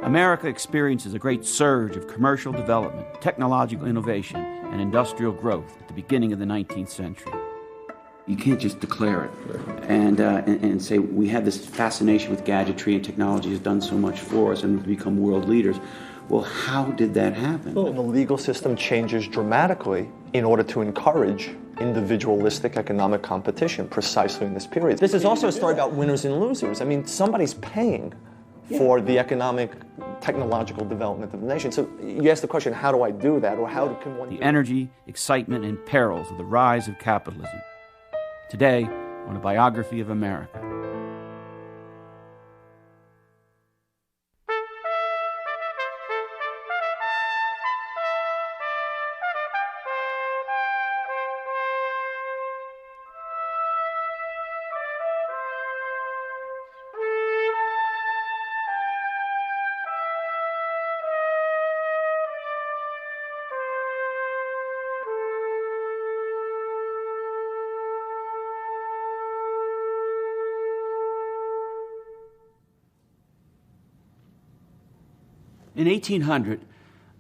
America experiences a great surge of commercial development, technological innovation, and industrial growth at the beginning of the 19th century. You can't just declare it and say we have this fascination with gadgetry and technology has done so much for us and we've become world leaders. Well, how did that happen? Well, the legal system changes dramatically in order to encourage individualistic economic competition precisely in this period. This is also a story about winners and losers. I mean, somebody's paying for the economic, technological development of the nation. So you ask the question, how do I do that? Or how can one do the energy, excitement, and perils of the rise of capitalism. Today, on a biography of America. In 1800,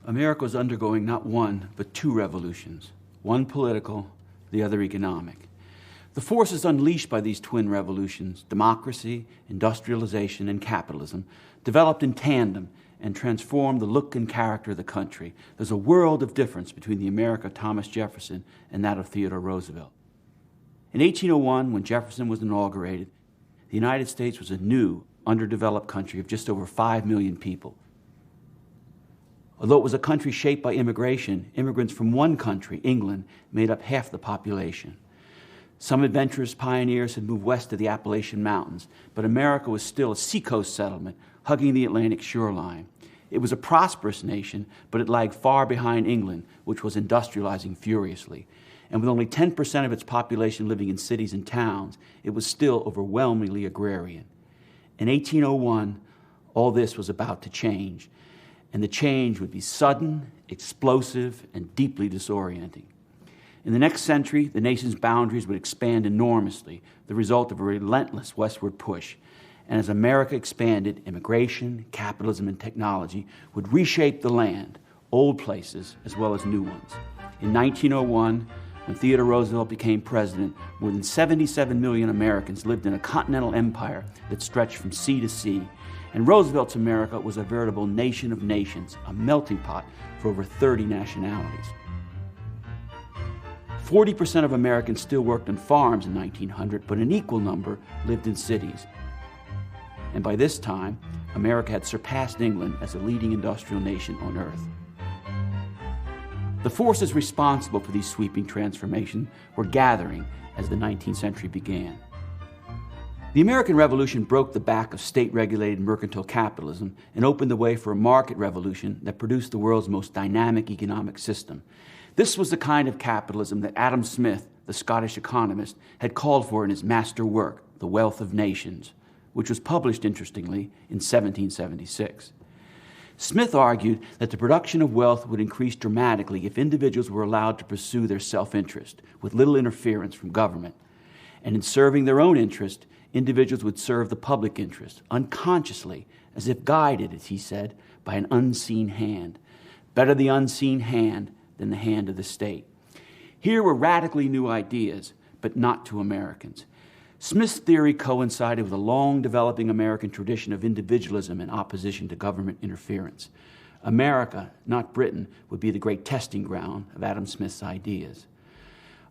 America was undergoing not one, but two revolutions, one political, the other economic. The forces unleashed by these twin revolutions, democracy, industrialization, and capitalism, developed in tandem and transformed the look and character of the country. There's a world of difference between the America of Thomas Jefferson and that of Theodore Roosevelt. In 1801, when Jefferson was inaugurated, the United States was a new, underdeveloped country of just over 5 million people. Although it was a country shaped by immigration, immigrants from one country, England, made up half the population. Some adventurous pioneers had moved west to the Appalachian Mountains, but America was still a seacoast settlement, hugging the Atlantic shoreline. It was a prosperous nation, but it lagged far behind England, which was industrializing furiously. And with only 10% of its population living in cities and towns, it was still overwhelmingly agrarian. In 1801, all this was about to change. And the change would be sudden, explosive, and deeply disorienting. In the next century, the nation's boundaries would expand enormously, the result of a relentless westward push. And as America expanded, immigration, capitalism, and technology would reshape the land, old places as well as new ones. In 1901, when Theodore Roosevelt became president, more than 77 million Americans lived in a continental empire that stretched from sea to sea. And Roosevelt's America was a veritable nation of nations, a melting pot for over 30 nationalities. 40% of Americans still worked on farms in 1900, but an equal number lived in cities. And by this time, America had surpassed England as a leading industrial nation on earth. The forces responsible for these sweeping transformations were gathering as the 19th century began. The American Revolution broke the back of state-regulated mercantile capitalism and opened the way for a market revolution that produced the world's most dynamic economic system. This was the kind of capitalism that Adam Smith, the Scottish economist, had called for in his master work, The Wealth of Nations, which was published, interestingly, in 1776. Smith argued that the production of wealth would increase dramatically if individuals were allowed to pursue their self-interest with little interference from government. And in serving their own interest, individuals would serve the public interest, unconsciously, as if guided, as he said, by an unseen hand. Better the unseen hand than the hand of the state. Here were radically new ideas, but not to Americans. Smith's theory coincided with a long-developing American tradition of individualism in opposition to government interference. America, not Britain, would be the great testing ground of Adam Smith's ideas.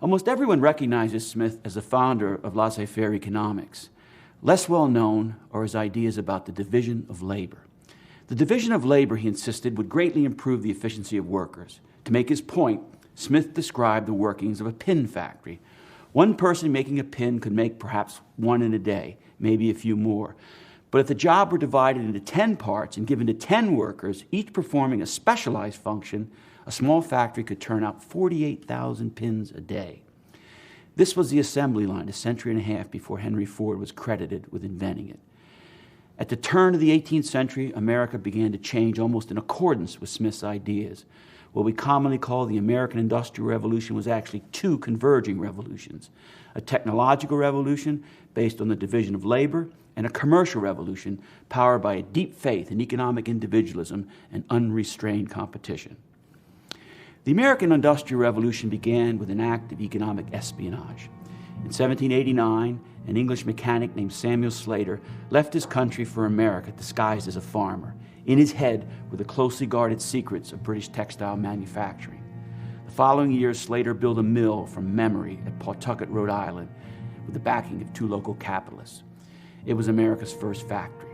Almost everyone recognizes Smith as the founder of laissez-faire economics. Less well known are his ideas about the division of labor. The division of labor, he insisted, would greatly improve the efficiency of workers. To make his point, Smith described the workings of a pin factory. One person making a pin could make perhaps one in a day, maybe a few more. But if the job were divided into 10 parts and given to 10 workers, each performing a specialized function, a small factory could turn out 48,000 pins a day. This was the assembly line a century and a half before Henry Ford was credited with inventing it. At the turn of the 18th century, America began to change almost in accordance with Smith's ideas. What we commonly call the American Industrial Revolution was actually two converging revolutions. A technological revolution based on the division of labor, and a commercial revolution powered by a deep faith in economic individualism and unrestrained competition. The American Industrial Revolution began with an act of economic espionage. In 1789, an English mechanic named Samuel Slater left his country for America disguised as a farmer. In his head were the closely guarded secrets of British textile manufacturing. The following year, Slater built a mill from memory at Pawtucket, Rhode Island, with the backing of 2 local capitalists. It was America's first factory.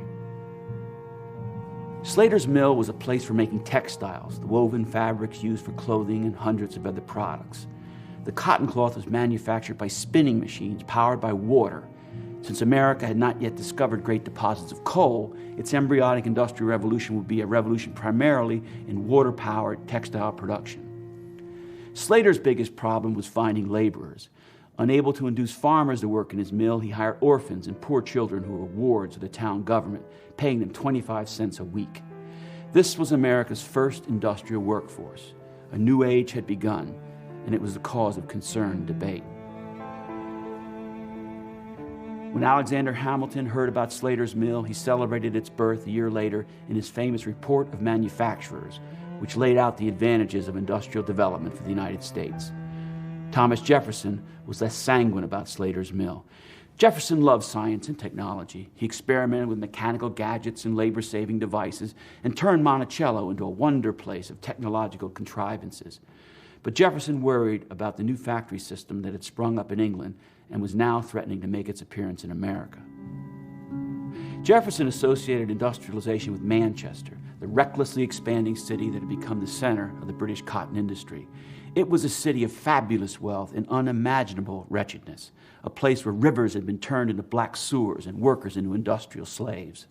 Slater's mill was a place for making textiles, the woven fabrics used for clothing and hundreds of other products. The cotton cloth was manufactured by spinning machines powered by water. Since America had not yet discovered great deposits of coal, its embryonic industrial revolution would be a revolution primarily in water-powered textile production. Slater's biggest problem was finding laborers. Unable to induce farmers to work in his mill, he hired orphans and poor children who were wards of the town government, paying them 25 cents a week. This was America's first industrial workforce. A new age had begun, and it was the cause of concern and debate. When Alexander Hamilton heard about Slater's mill, he celebrated its birth a year later in his famous Report of Manufacturers, which laid out the advantages of industrial development for the United States. Thomas Jefferson was less sanguine about Slater's mill. Jefferson loved science and technology. He experimented with mechanical gadgets and labor-saving devices and turned Monticello into a wonder place of technological contrivances. But Jefferson worried about the new factory system that had sprung up in England and was now threatening to make its appearance in America. Jefferson associated industrialization with Manchester, the recklessly expanding city that had become the center of the British cotton industry. It was a city of fabulous wealth and unimaginable wretchedness, a place where rivers had been turned into black sewers and workers into industrial slaves.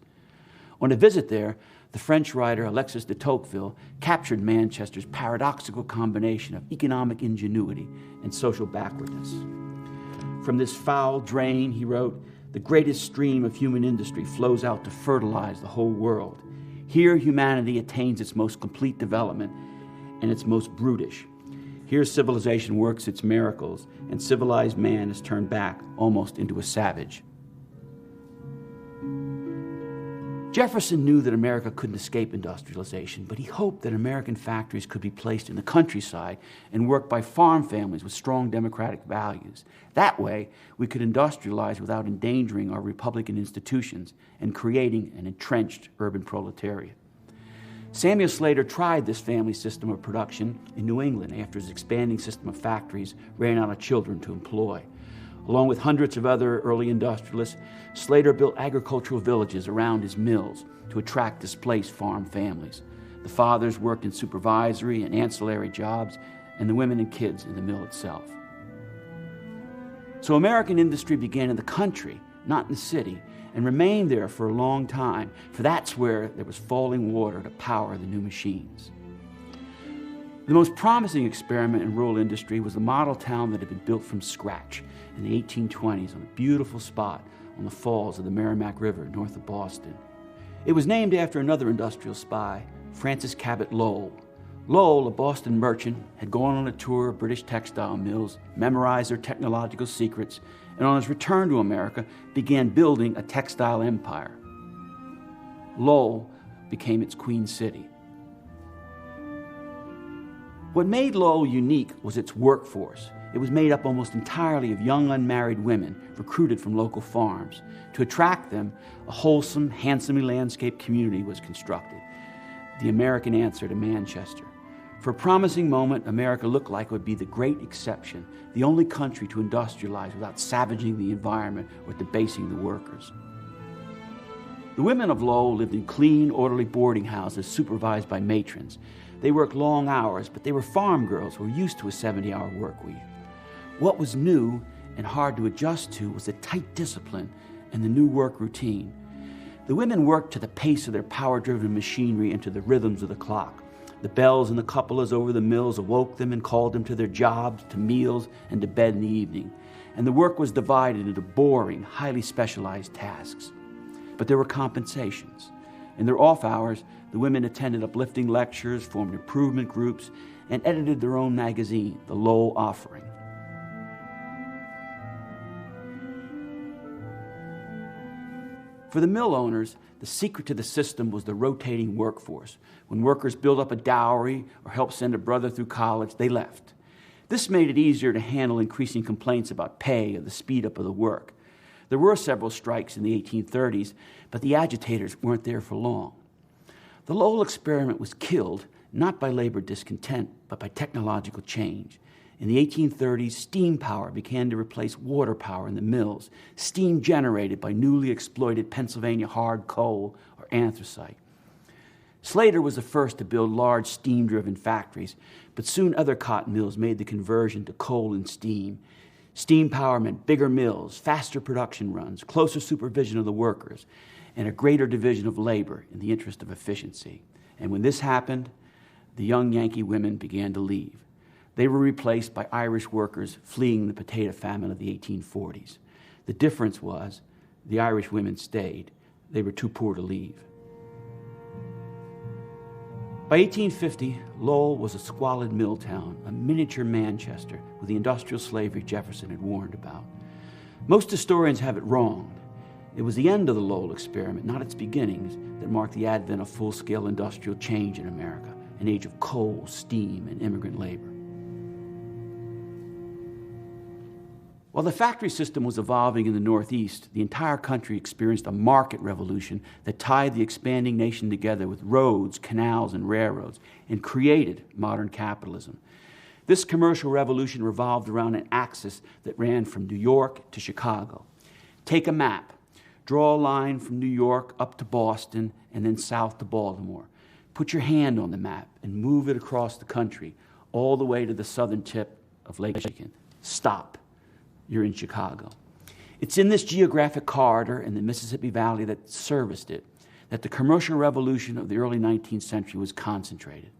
On a visit there, the French writer Alexis de Tocqueville captured Manchester's paradoxical combination of economic ingenuity and social backwardness. From this foul drain, he wrote, the greatest stream of human industry flows out to fertilize the whole world. Here humanity attains its most complete development and its most brutish. Here civilization works its miracles, and civilized man is turned back almost into a savage. Jefferson knew that America couldn't escape industrialization, but he hoped that American factories could be placed in the countryside and worked by farm families with strong democratic values. That way, we could industrialize without endangering our republican institutions and creating an entrenched urban proletariat. Samuel Slater tried this family system of production in New England after his expanding system of factories ran out of children to employ. Along with hundreds of other early industrialists, Slater built agricultural villages around his mills to attract displaced farm families. The fathers worked in supervisory and ancillary jobs, and the women and kids in the mill itself. So American industry began in the country, not in the city, and remained there for a long time, for that's where there was falling water to power the new machines. The most promising experiment in rural industry was the model town that had been built from scratch in the 1820s on a beautiful spot on the falls of the Merrimack River north of Boston. It was named after another industrial spy, Francis Cabot Lowell. Lowell, a Boston merchant, had gone on a tour of British textile mills, memorized their technological secrets, and on his return to America began building a textile empire. Lowell became its queen city. What made Lowell unique was its workforce. It was made up almost entirely of young unmarried women recruited from local farms. To attract them, a wholesome, handsomely landscaped community was constructed, the American answer to Manchester. For a promising moment, America looked like it would be the great exception, the only country to industrialize without savaging the environment or debasing the workers. The women of Lowell lived in clean, orderly boarding houses supervised by matrons. They worked long hours, but they were farm girls who were used to a 70-hour work week. What was new and hard to adjust to was the tight discipline and the new work routine. The women worked to the pace of their power-driven machinery and to the rhythms of the clock. The bells and the cupolas over the mills awoke them and called them to their jobs, to meals, and to bed in the evening. And the work was divided into boring, highly specialized tasks. But there were compensations. In their off hours, the women attended uplifting lectures, formed improvement groups, and edited their own magazine, The Lowell Offering. For the mill owners, the secret to the system was the rotating workforce. When workers built up a dowry or helped send a brother through college, they left. This made it easier to handle increasing complaints about pay or the speed up of the work. There were several strikes in the 1830s, but the agitators weren't there for long. The Lowell experiment was killed not by labor discontent, but by technological change. In the 1830s, steam power began to replace water power in the mills, steam generated by newly exploited Pennsylvania hard coal or anthracite. Slater was the first to build large steam-driven factories, but soon other cotton mills made the conversion to coal and steam. Steam power meant bigger mills, faster production runs, closer supervision of the workers, and a greater division of labor in the interest of efficiency. And when this happened, the young Yankee women began to leave. They were replaced by Irish workers fleeing the potato famine of the 1840s. The difference was the Irish women stayed. They were too poor to leave. By 1850, Lowell was a squalid mill town, a miniature Manchester with the industrial slavery Jefferson had warned about. Most historians have it wrong. It was the end of the Lowell experiment, not its beginnings, that marked the advent of full-scale industrial change in America, an age of coal, steam, and immigrant labor. While the factory system was evolving in the Northeast, the entire country experienced a market revolution that tied the expanding nation together with roads, canals, and railroads, and created modern capitalism. This commercial revolution revolved around an axis that ran from New York to Chicago. Take a map. Draw a line from New York up to Boston and then south to Baltimore. Put your hand on the map and move it across the country, all the way to the southern tip of Lake Michigan. Stop. You're in Chicago. It's in this geographic corridor in the Mississippi Valley that serviced it that the commercial revolution of the early 19th century was concentrated.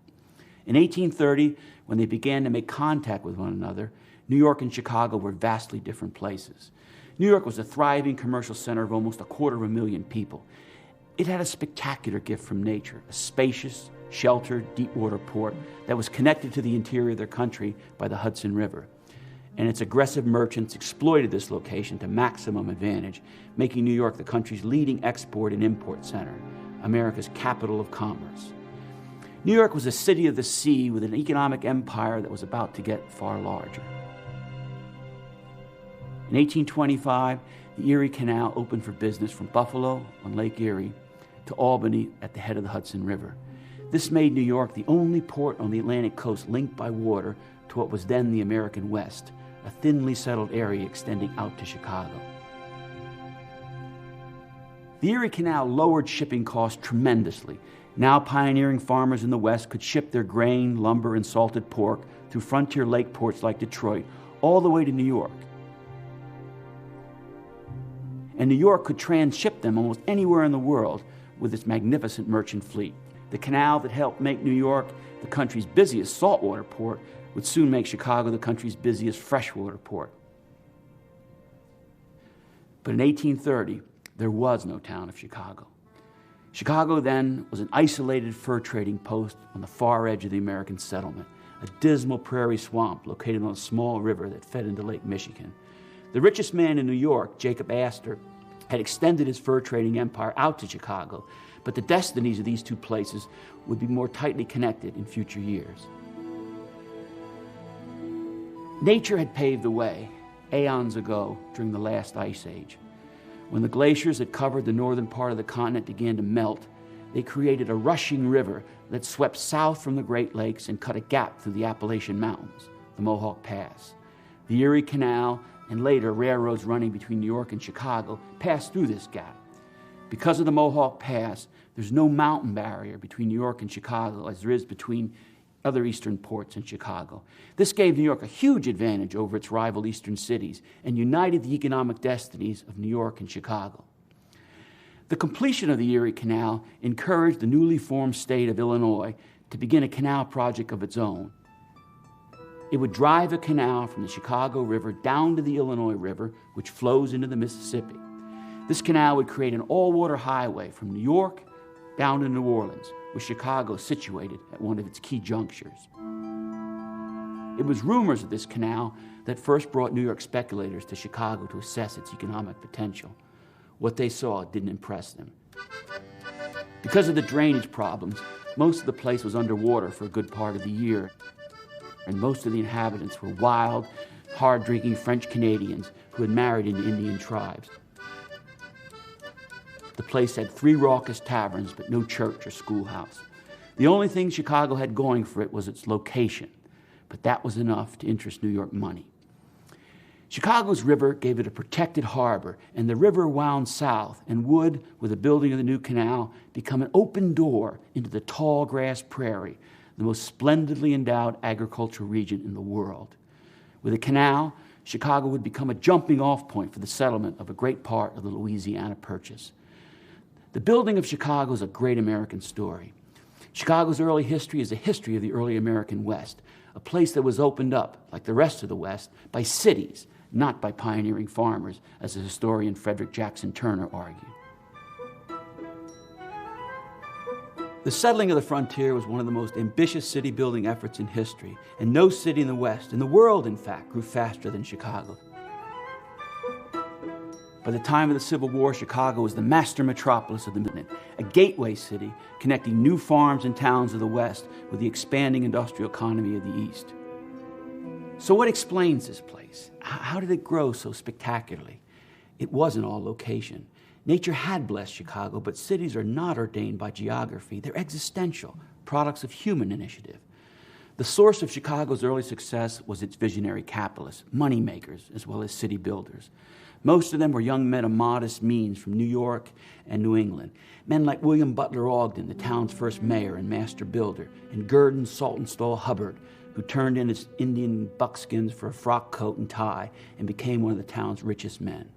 In 1830, when they began to make contact with one another, New York and Chicago were vastly different places. New York was a thriving commercial center of almost 250,000 people. It had a spectacular gift from nature, a spacious, sheltered, deep-water port that was connected to the interior of their country by the Hudson River. And its aggressive merchants exploited this location to maximum advantage, making New York the country's leading export and import center, America's capital of commerce. New York was a city of the sea with an economic empire that was about to get far larger. In 1825, the Erie Canal opened for business from Buffalo on Lake Erie to Albany at the head of the Hudson River. This made New York the only port on the Atlantic coast linked by water to what was then the American West, a thinly settled area extending out to Chicago. The Erie Canal lowered shipping costs tremendously. Now pioneering farmers in the West could ship their grain, lumber, and salted pork through frontier lake ports like Detroit all the way to New York. And New York could transship them almost anywhere in the world with its magnificent merchant fleet. The canal that helped make New York the country's busiest saltwater port would soon make Chicago the country's busiest freshwater port. But in 1830, there was no town of Chicago. Chicago then was an isolated fur trading post on the far edge of the American settlement, a dismal prairie swamp located on a small river that fed into Lake Michigan. The richest man in New York, Jacob Astor, had extended his fur trading empire out to Chicago, but the destinies of these two places would be more tightly connected in future years. Nature had paved the way aeons ago during the last ice age. When the glaciers that covered the northern part of the continent began to melt, they created a rushing river that swept south from the Great Lakes and cut a gap through the Appalachian Mountains, the Mohawk Pass. The Erie Canal and later railroads running between New York and Chicago passed through this gap. Because of the Mohawk Pass, there's no mountain barrier between New York and Chicago as there is between other eastern ports in Chicago. This gave New York a huge advantage over its rival eastern cities and united the economic destinies of New York and Chicago. The completion of the Erie Canal encouraged the newly formed state of Illinois to begin a canal project of its own. It would drive a canal from the Chicago River down to the Illinois River, which flows into the Mississippi. This canal would create an all-water highway from New York down to New Orleans, with Chicago situated at one of its key junctures. It was rumors of this canal that first brought New York speculators to Chicago to assess its economic potential. What they saw didn't impress them. Because of the drainage problems, most of the place was underwater for a good part of the year, and most of the inhabitants were wild, hard-drinking French Canadians who had married into Indian tribes. The place had 3 raucous taverns, but no church or schoolhouse. The only thing Chicago had going for it was its location, but that was enough to interest New York money. Chicago's river gave it a protected harbor, and the river wound south and would, with the building of the new canal, become an open door into the tall grass prairie, the most splendidly endowed agricultural region in the world. With a canal, Chicago would become a jumping-off point for the settlement of a great part of the Louisiana Purchase. The building of Chicago is a great American story. Chicago's early history is a history of the early American West, a place that was opened up, like the rest of the West, by cities, not by pioneering farmers, as the historian Frederick Jackson Turner argued. The settling of the frontier was one of the most ambitious city-building efforts in history, and no city in the West, in the world in fact, grew faster than Chicago. By the time of the Civil War, Chicago was the master metropolis of the movement, a gateway city connecting new farms and towns of the West with the expanding industrial economy of the East. So what explains this place? How did it grow so spectacularly? It wasn't all location. Nature had blessed Chicago, but cities are not ordained by geography. They're existential, products of human initiative. The source of Chicago's early success was its visionary capitalists, money makers, as well as city builders. Most of them were young men of modest means from New York and New England. Men like William Butler Ogden, the town's first mayor and master builder, and Gurdon Saltonstall Hubbard, who turned in his Indian buckskins for a frock coat and tie and became one of the town's richest men.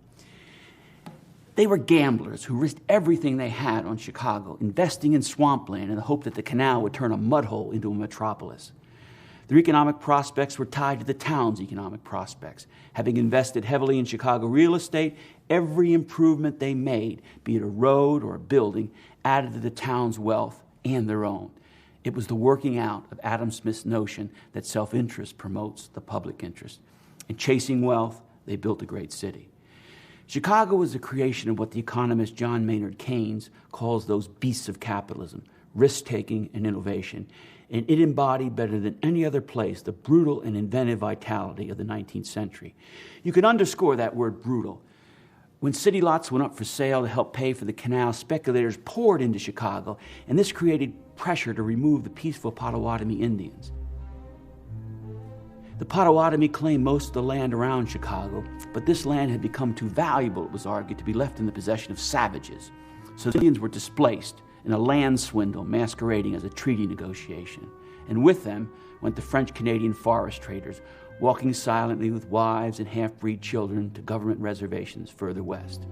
They were gamblers who risked everything they had on Chicago, investing in swampland in the hope that the canal would turn a mud hole into a metropolis. Their economic prospects were tied to the town's economic prospects. Having invested heavily in Chicago real estate, every improvement they made, be it a road or a building, added to the town's wealth and their own. It was the working out of Adam Smith's notion that self-interest promotes the public interest. In chasing wealth, they built a great city. Chicago was the creation of what the economist John Maynard Keynes calls those beasts of capitalism, risk-taking and innovation, and it embodied better than any other place the brutal and inventive vitality of the 19th century. You can underscore that word brutal. When city lots went up for sale to help pay for the canal, speculators poured into Chicago, and this created pressure to remove the peaceful Potawatomi Indians. The Potawatomi claimed most of the land around Chicago, but this land had become too valuable, it was argued, to be left in the possession of savages. So the Indians were displaced in a land swindle masquerading as a treaty negotiation. And with them went the French-Canadian forest traders, walking silently with wives and half-breed children to government reservations further west.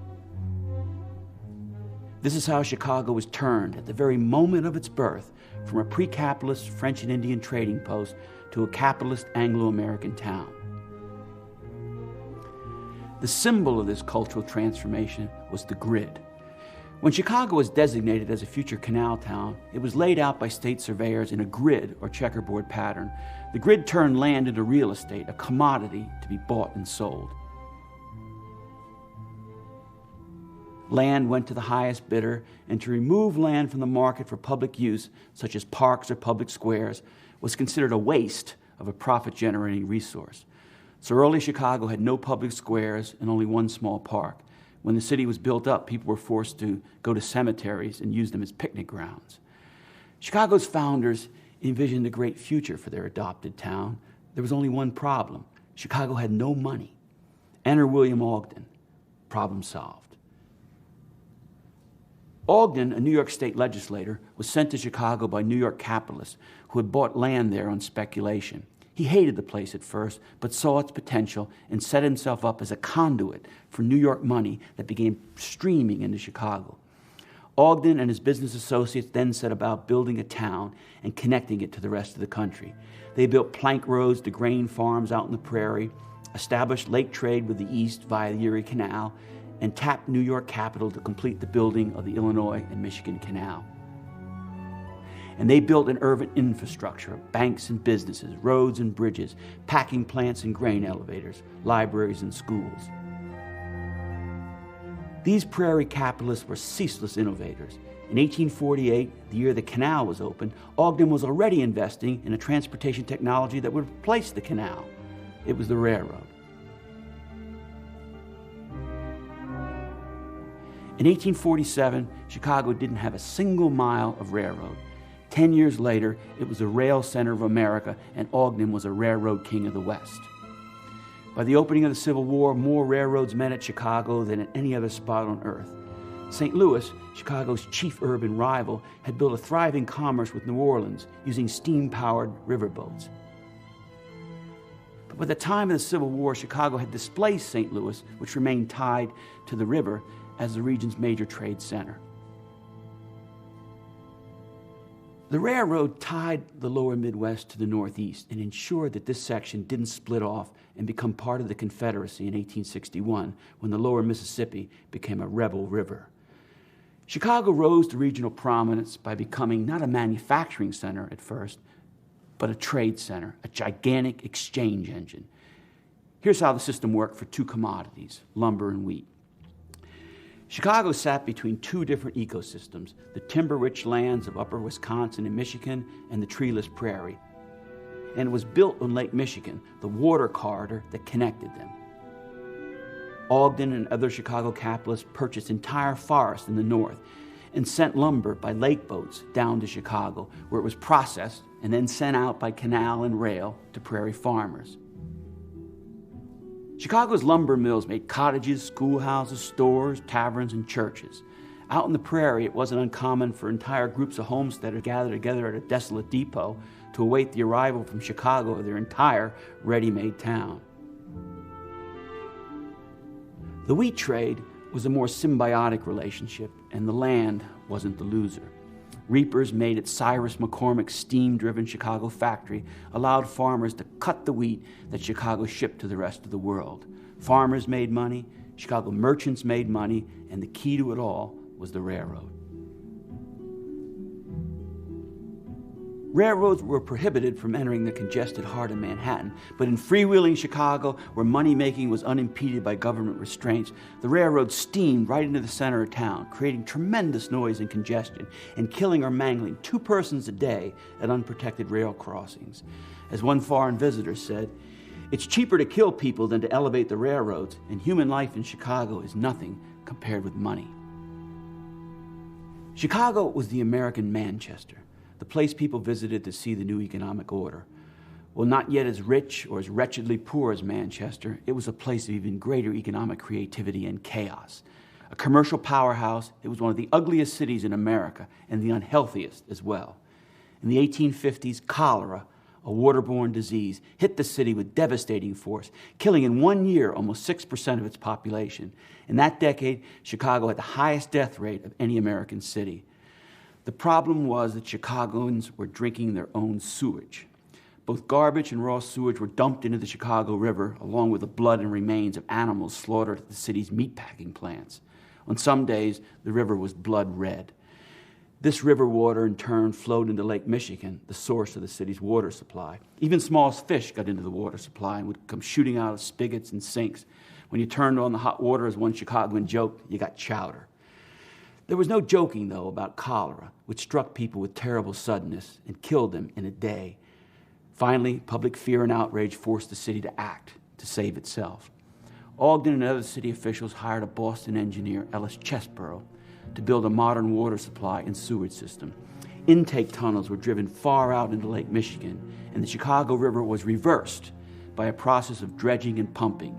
This is how Chicago was turned at the very moment of its birth from a pre-capitalist French and Indian trading post to a capitalist Anglo-American town. The symbol of this cultural transformation was the grid. When Chicago was designated as a future canal town, it was laid out by state surveyors in a grid or checkerboard pattern. The grid turned land into real estate, a commodity to be bought and sold. Land went to the highest bidder, and to remove land from the market for public use, such as parks or public squares, was considered a waste of a profit-generating resource. So early Chicago had no public squares and only one small park. When the city was built up, people were forced to go to cemeteries and use them as picnic grounds. Chicago's founders envisioned a great future for their adopted town. There was only one problem. Chicago had no money. Enter William Ogden. Problem solved. Ogden, a New York state legislator, was sent to Chicago by New York capitalists who had bought land there on speculation. He hated the place at first, but saw its potential and set himself up as a conduit for New York money that began streaming into Chicago. Ogden and his business associates then set about building a town and connecting it to the rest of the country. They built plank roads to grain farms out in the prairie, established lake trade with the east via the Erie Canal, and tapped New York capital to complete the building of the Illinois and Michigan Canal. And they built an urban infrastructure of banks and businesses, roads and bridges, packing plants and grain elevators, libraries and schools. These prairie capitalists were ceaseless innovators. In 1848, the year the canal was opened, Ogden was already investing in a transportation technology that would replace the canal. It was the railroad. In 1847, Chicago didn't have a single mile of railroad. 10 years later, it was the rail center of America, and Ogden was a railroad king of the West. By the opening of the Civil War, more railroads met at Chicago than at any other spot on earth. St. Louis, Chicago's chief urban rival, had built a thriving commerce with New Orleans using steam-powered riverboats. But by the time of the Civil War, Chicago had displaced St. Louis, which remained tied to the river as the region's major trade center. The railroad tied the lower Midwest to the Northeast and ensured that this section didn't split off and become part of the Confederacy in 1861 when the lower Mississippi became a rebel river. Chicago rose to regional prominence by becoming not a manufacturing center at first, but a trade center, a gigantic exchange engine. Here's how the system worked for two commodities, lumber and wheat. Chicago sat between two different ecosystems, the timber-rich lands of upper Wisconsin and Michigan and the treeless prairie. And it was built on Lake Michigan, the water corridor that connected them. Ogden and other Chicago capitalists purchased entire forests in the north and sent lumber by lake boats down to Chicago, where it was processed and then sent out by canal and rail to prairie farmers. Chicago's lumber mills made cottages, schoolhouses, stores, taverns, and churches. Out in the prairie, it wasn't uncommon for entire groups of homesteaders to gather together at a desolate depot to await the arrival from Chicago of their entire ready-made town. The wheat trade was a more symbiotic relationship, and the land wasn't the loser. Reapers made at Cyrus McCormick's steam-driven Chicago factory allowed farmers to cut the wheat that Chicago shipped to the rest of the world. Farmers made money, Chicago merchants made money, and the key to it all was the railroad. Railroads were prohibited from entering the congested heart of Manhattan, but in freewheeling Chicago, where money-making was unimpeded by government restraints, the railroad steamed right into the center of town, creating tremendous noise and congestion, and killing or mangling 2 persons a day at unprotected rail crossings. As one foreign visitor said, "It's cheaper to kill people than to elevate the railroads, and human life in Chicago is nothing compared with money." Chicago was the American Manchester, the place people visited to see the new economic order. Well, not yet as rich or as wretchedly poor as Manchester, it was a place of even greater economic creativity and chaos. A commercial powerhouse, it was one of the ugliest cities in America and the unhealthiest as well. In the 1850s, cholera, a waterborne disease, hit the city with devastating force, killing in 1 year almost 6% of its population. In that decade, Chicago had the highest death rate of any American city. The problem was that Chicagoans were drinking their own sewage. Both garbage and raw sewage were dumped into the Chicago River, along with the blood and remains of animals slaughtered at the city's meatpacking plants. On some days, the river was blood red. This river water, in turn, flowed into Lake Michigan, the source of the city's water supply. Even small fish got into the water supply and would come shooting out of spigots and sinks. When you turned on the hot water, as one Chicagoan joked, you got chowder. There was no joking, though, about cholera, which struck people with terrible suddenness and killed them in a day. Finally, public fear and outrage forced the city to act to save itself. Ogden and other city officials hired a Boston engineer, Ellis Chesborough, to build a modern water supply and sewage system. Intake tunnels were driven far out into Lake Michigan, and the Chicago River was reversed by a process of dredging and pumping.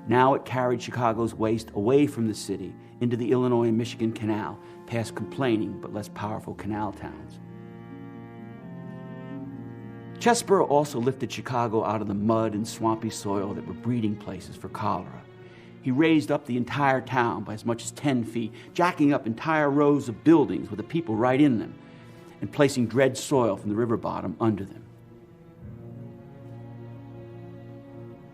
Now it carried Chicago's waste away from the city into the Illinois and Michigan Canal, past complaining but less powerful canal towns. Chesborough also lifted Chicago out of the mud and swampy soil that were breeding places for cholera. He raised up the entire town by as much as 10 feet, jacking up entire rows of buildings with the people right in them, and placing dredged soil from the river bottom under them.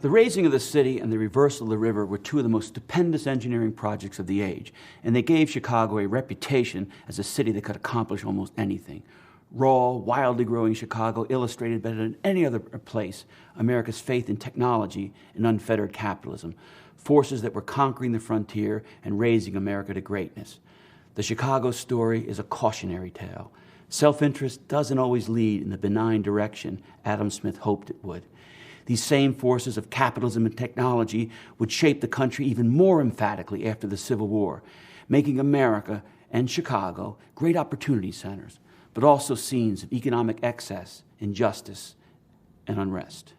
The raising of the city and the reversal of the river were 2 of the most stupendous engineering projects of the age, and they gave Chicago a reputation as a city that could accomplish almost anything. Raw, wildly growing Chicago illustrated better than any other place America's faith in technology and unfettered capitalism, forces that were conquering the frontier and raising America to greatness. The Chicago story is a cautionary tale. Self-interest doesn't always lead in the benign direction Adam Smith hoped it would. These same forces of capitalism and technology would shape the country even more emphatically after the Civil War, making America and Chicago great opportunity centers, but also scenes of economic excess, injustice, and unrest.